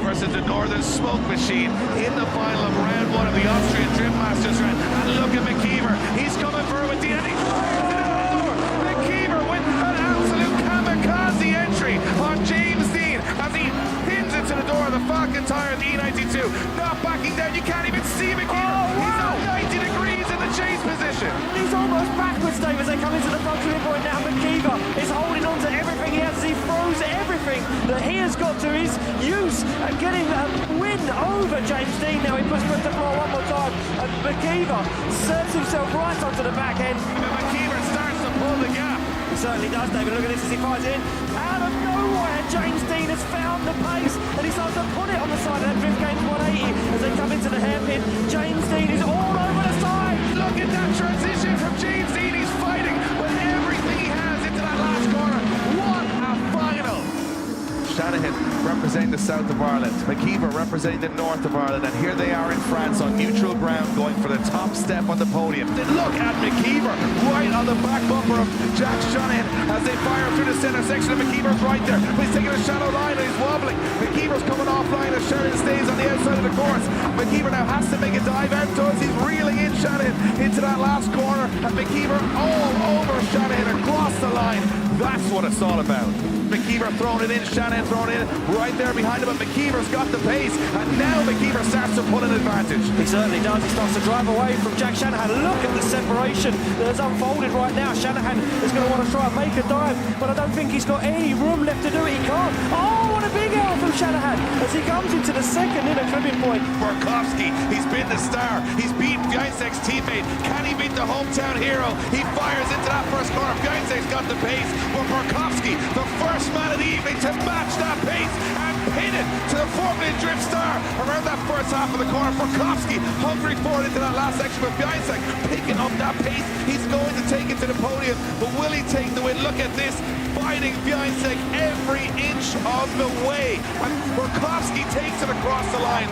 versus the Northern Smoke Machine in the final of round one of the Austrian Drift Masters round. And look at McKeever. He's coming for it with the end. He fires it out the door. McKeever with an absolute kamikaze entry on James Dean as he pins it to the door of the Falcon Tire in the E92. Not backing down. You can't even see McKeever. He's at 90 degrees in the chase position. He's almost backwards, Dave, as they come into the front wheel point now. McKeever is holding on to everything he has as he throws everything that he has got to his use and getting a win over James Dean. Now he puts foot to floor one more time and McKeever serves himself right onto the back end. But McKeever starts to pull the gap. He certainly does, David. Look at this as he fires in. Out of nowhere, James Dean has found the pace and he starts to put it on the side of that Drift Games 180 as they come into the hairpin. James Dean is all over the side. Look at that transition from James Dean. He's fighting with everything he has into that last corner. What a final! Shanahan representing the south of Ireland, McKeever representing the north of Ireland, and here they are in France on neutral ground going for the top step on the podium. Then look at McKeever right on the back bumper of Jack Shanahan as they fire through the centre section, and McKeever's right there. He's taking a shallow line and he's wobbling. McKeever's coming offline as Shanahan stays on the outside of the course. McKeever now has to make a dive out towards. He's reeling in Shanahan into that last corner, and McKeever all over Shanahan across the line. That's what it's all about. McKeever throwing it in, Shanahan throwing it in, right there behind him, but McKeever's got the pace, and now McKeever starts to pull an advantage. He certainly does. He starts to drive away from Jack Shanahan. Look at the separation that has unfolded right now. Shanahan is going to want to try and make a dive, but I don't think he's got any room left to do it. He can't. Oh, what a big error from Shanahan as he comes into the second inner tripping point. Burkowski, he's been the star. He's beaten Bjornsek's teammate. Can he beat the hometown hero? He fires into that first corner. Bjornsek's got the pace, but Burkowski, the first man of the evening to match that pace and pin it to the Formula Drift star around that first half of the corner. Burkowski hungry for it into that last section, but Bjornsek picking up that pace. He's going to take it to the podium, but will he take the win? Look at this, fighting Bjornsek every inch of the way, and Burkowski takes it across the line.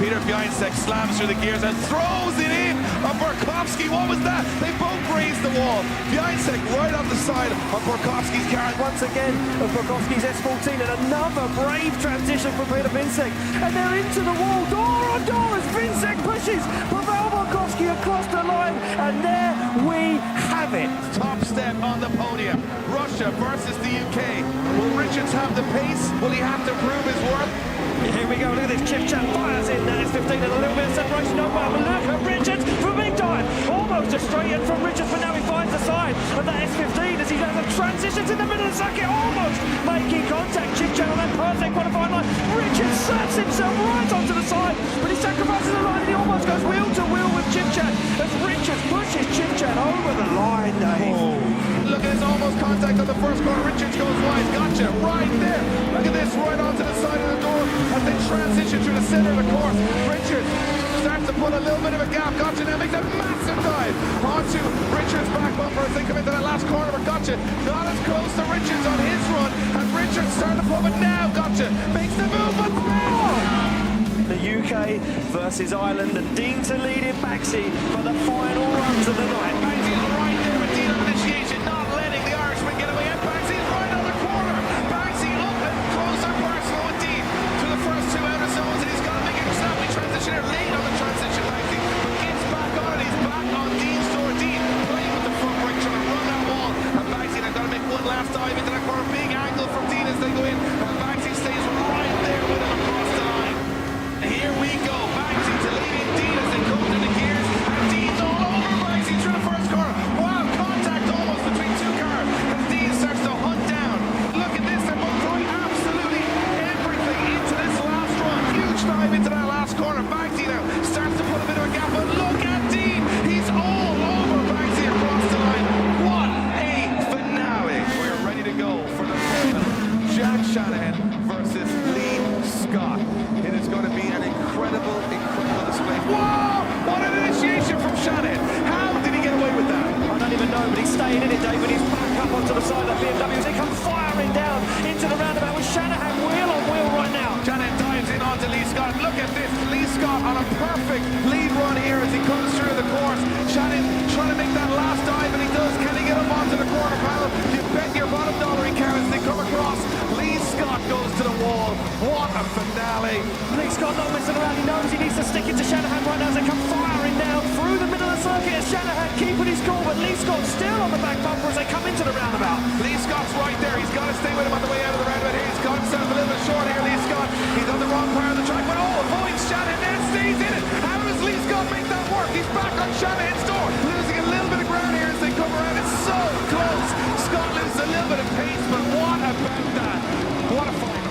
Peter Bjornsek slams through the gears and throws it in on Burkowski. What was that? They both grazed the wall. Bjornsek right on the side of Burkowski's car. Once again of Burkowski's S14 and another brave transition from Peter Bjornsek. And they're into the wall, door on door as Bjornsek pushes Pavel Burkowski across the line. And there we have it. Top step on the podium. Russia versus the UK. Will Richards have the pace? Will he have to prove his worth? Here we go, look at this, Chip-Chat fires in, that is 15 and a little bit of separation, no problem, look at Richards for big time, almost a straight in from Richards, but now he finds the side of that S15 as he has a transition to the middle of the circuit, almost making contact, Chip-Chat on that perfect qualifying line, Richards serves himself right onto the side, but he sacrifices the line and he almost goes wheel to wheel with Chip-Chat as Richards pushes Chip-Chat over the line, Dave. Oh. Look at this almost contact on the first corner. Richards goes wide. Gotcha. Right there. Look at this. Right onto the side of the door as they transition through the center of the course. Richards starts to put a little bit of a gap. Gotcha now makes a massive dive onto Richards' back bumper as they come into that last corner. But Gotcha not as close to Richards on his run. And Richards starting to pull it now. Gotcha makes the move, but The UK versus Ireland, and Dean to lead in backseat for the final runs of the night. Banksy's right there with Dean on initiation, not letting the Irishman get away. And Banksy's right on the corner. Banksy up and closer personal with Dean to the first two outer zones, and he's got to make a snappy transition here, late on the transition. Banksy gets back on it. He's back on Dean's door. Dean playing with the front brake, trying to run that wall. And Banksy now got to make one last dive into that corner. Big angle from Dean as they go in. And Banksy stays right there with him across the line. Here we go, Banksy to leading Dean as they go through the gears, and Dean's all over Banksy through the first corner. Wow, contact almost between two cars as Dean starts to hunt down. Look at this, they're both throwing absolutely everything into this last run. Huge dive into that last corner. Banksy now starts to put a bit of a gap, but look at Dean. He's all over Banksy across the line. What a finale. We're ready to go for the final. Jack Shanahan versus Lee Scott. It is going to be an incredible display. Whoa! What an initiation from Shanahan. How did he get away with that? I don't even know, but he's staying in it, David. He's back up onto the side of the BMW as he comes firing down into the roundabout with Shanahan wheel on wheel right now. Shanahan dives in onto Lee Scott. Look at this. Lee Scott on a perfect lead run here as he comes through the course. Shanahan trying to make that last dive, and he does. Can he get up onto the quarter panel? You bet your bottom dollar he can as they come across. Lee Scott goes to the wall. What a finale. Lee Scott not messing around. He knows he needs to stick it to Shanahan right now as they come firing down through the middle of the circuit. As Shanahan keeping his cool, but Lee Scott still on the back bumper as they come into the roundabout. Lee Scott's right there. He's got to stay with him on the way out of the roundabout here. He's got himself a little bit short here, Lee Scott. He's on the wrong part of the track, but avoids Shanahan and stays in it. How does Lee Scott make that work? He's back on Shanahan's door, losing a little bit of ground here as they come around. It's so close. Scott loses a little bit of pace, but what about that? What a fight.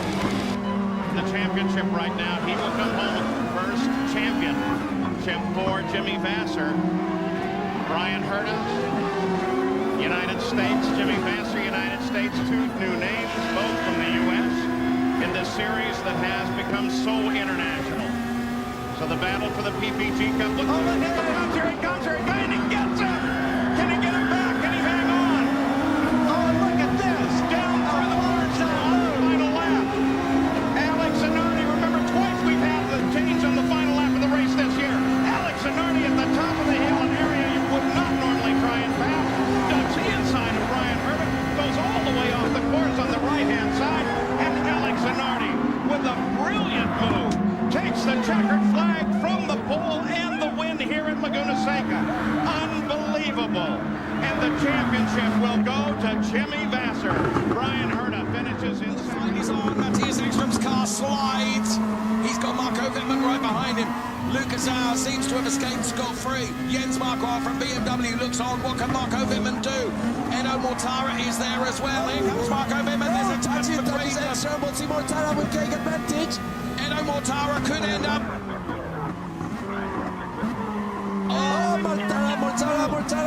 The championship right now, he will come home first champion. Chip 4, Jimmy Vasser. Brian Herta, United States. Jimmy Vasser, United States. 2 new names, both from the U.S. in this series that has become so international. So the battle for the PPG Cup. Look, here it comes, and he gets it! Can he get him back? Can he hang on? Oh, look at this! Down through the large zone on the final lap. Alex Zanardi, remember twice we've had the change on the final lap of the race this year. Alex Zanardi at the top of the hill, an area you would not normally try and pass. Ducks the inside of Brian Herta, goes all the way off the course on the right-hand side, and Alex Zanardi with a brilliant move takes the checkered flag from the pole and the win here at Laguna Seca. Unbelievable. And the championship will go to Jimmy Vasser. Brian Herta finishes inside. He's on. Matthias Ekstrom's car slides. He's got Marco Wittmann right behind him. Lucas Auer seems to have escaped scot-free. Jens Marquardt from BMW looks on. What can Marco Wittmann do? Eno Mortara is there as well. Here comes Marco Wittmann. There's a touch between them. Ekstrom, we'll see Mortara will take advantage. Eno Mortara could end up.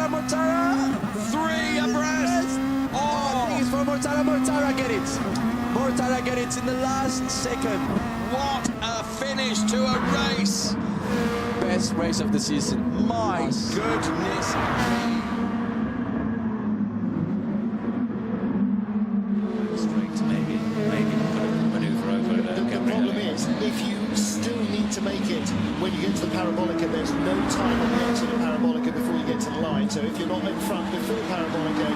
Mortara. 3 abreast. I think it's for Mortara. Mortara get it in the last second. What a finish to a race. Best race of the season. My goodness. Straight to maybe put a manoeuvre over there. The problem is, if you still need to make it when you get to the parabolica, there's no time on the exit of the parabolica before you get to the line. So if you're not in front before parabolica,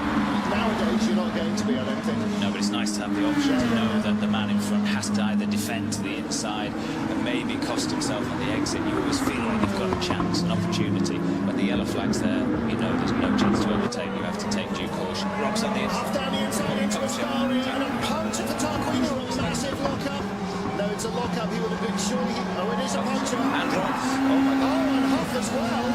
nowadays you're not going to be, I don't think. No, but it's nice to have the option to know that the man in front has to either defend to the inside and maybe cost himself on the exit. You always feel like you've got a chance, an opportunity. When the yellow flag's there, you know there's no chance to overtake. You have to take due caution. Rob's on the Off down the inside into the Ascari and a punch at the Tarquini, a massive lock-up. No, it's a lock-up. He would have been surely. Oh, it is a puncture. And Rob. Oh my God. Oh, and Huff as well.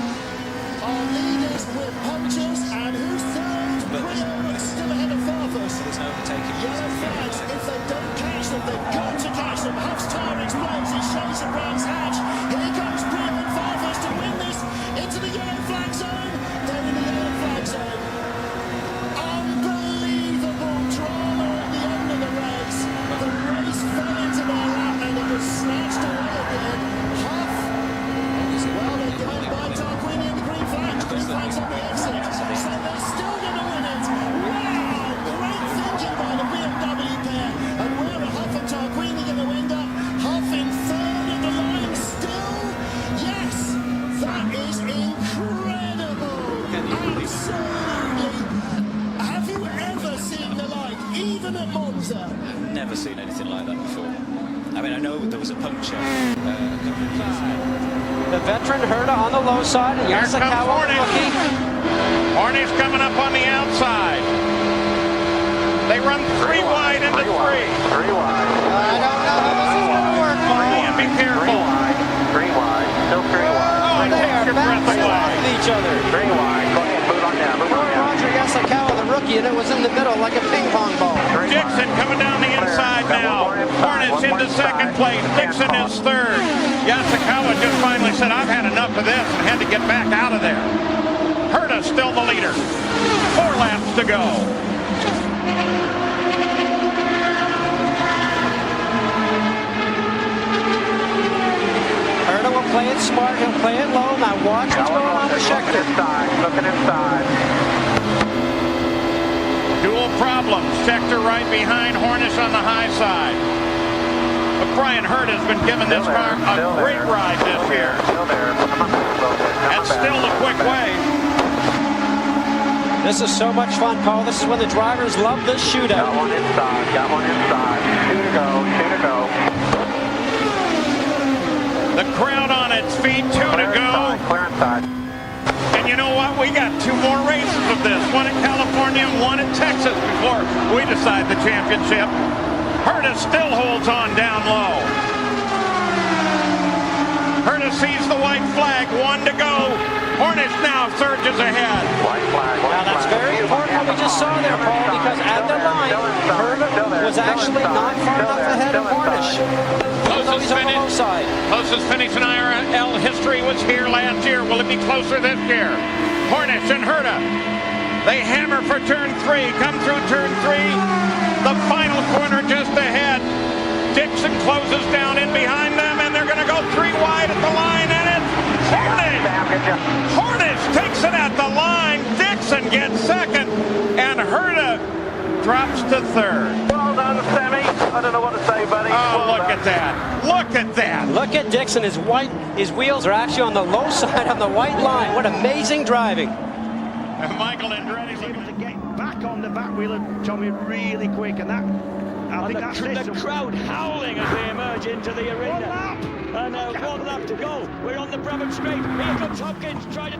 Our leaders with punches, and who's third? Brio still ahead of Farfus. There's no overtaking. Yellow flags. If they don't catch them, they've got to catch them. Huff's tire explodes. He shows the Brands Hatch. Here comes Brio and Farfus to win this into the yellow flag zone. They're in the yellow flag zone. Unbelievable drama at the end of the race. The race fell into their lap and it was snatched away at the end. Huff, well, they're going by Tarquini and the green flag. Green flag's on the exit. So they're still going to win it. Wow, great thinking by the BMW pair. And where are Huff and Tarquini going to end up? Huff in third at the line still. Yes, that is incredible. Absolutely. Have you ever seen the like, even at Monza? Never seen anything like that before. I mean, I know there was a puncture a couple of years ago. The veteran Herta on the low side. Here comes Hornish. Hornish coming up on the outside. They run 3 wide into 3. 3 wide. I don't know how this is going to work, And be careful. 3 wide, still 3 wide. Oh, it takes your breath away. each other. 3 wide, go ahead, move on down, move on down. Roger Yasukawa, the rookie, and it was in the middle like a ping pong ball. Dixon coming down the inside now. Hornets into second place. Dixon is third. Yasukawa just finally said, I've had enough of this, and had to get back out of there. Herta still the leader. 4 laps to go. Herta will play it smart, he'll play it low. Now watch what's going on with Scheckter. Looking inside. Dual problems. Scheckter right behind, Hornish on the high side. But Brian Herta has been giving this car a great ride this year. Still there. And still the quick way. This is so much fun, Paul. This is when the drivers love this shootout. Got one inside. 2 to go. to go. The crowd on its feet, 2 to go. Clear inside. And you know what? We got 2 more races of this. One in California and one in Texas before we decide the championship. Herta still holds on down low. Herta sees the white flag, 1 to go. Hornish now surges ahead. White flag. Now that's very important what we just saw there, Paul, because at the line, Herta was actually not far enough ahead of Hornish. Closest On the low side. Closest finish in IRL history was here last year. Will it be closer this year? Hornish and Herta. They hammer for turn 3. Come through turn 3. The final corner just ahead. Dixon closes down in behind them, and they're going to go 3 wide at the line, and it's Hornish. Hornish takes it at the line. Dixon gets second, and Herta drops to third. Well done, Sammy. I don't know what to say, buddy. Oh, look at that. Look at that. Look at Dixon. His wheels are actually on the low side on the white line. What amazing driving. Michael Andretti's able to get back on the back wheel of Tommy really quick, and that I think that's the crowd howling as they emerge into the arena. 1 lap, and 1 lap to go. We're on the Brabham Straight. Here comes Hopkins trying to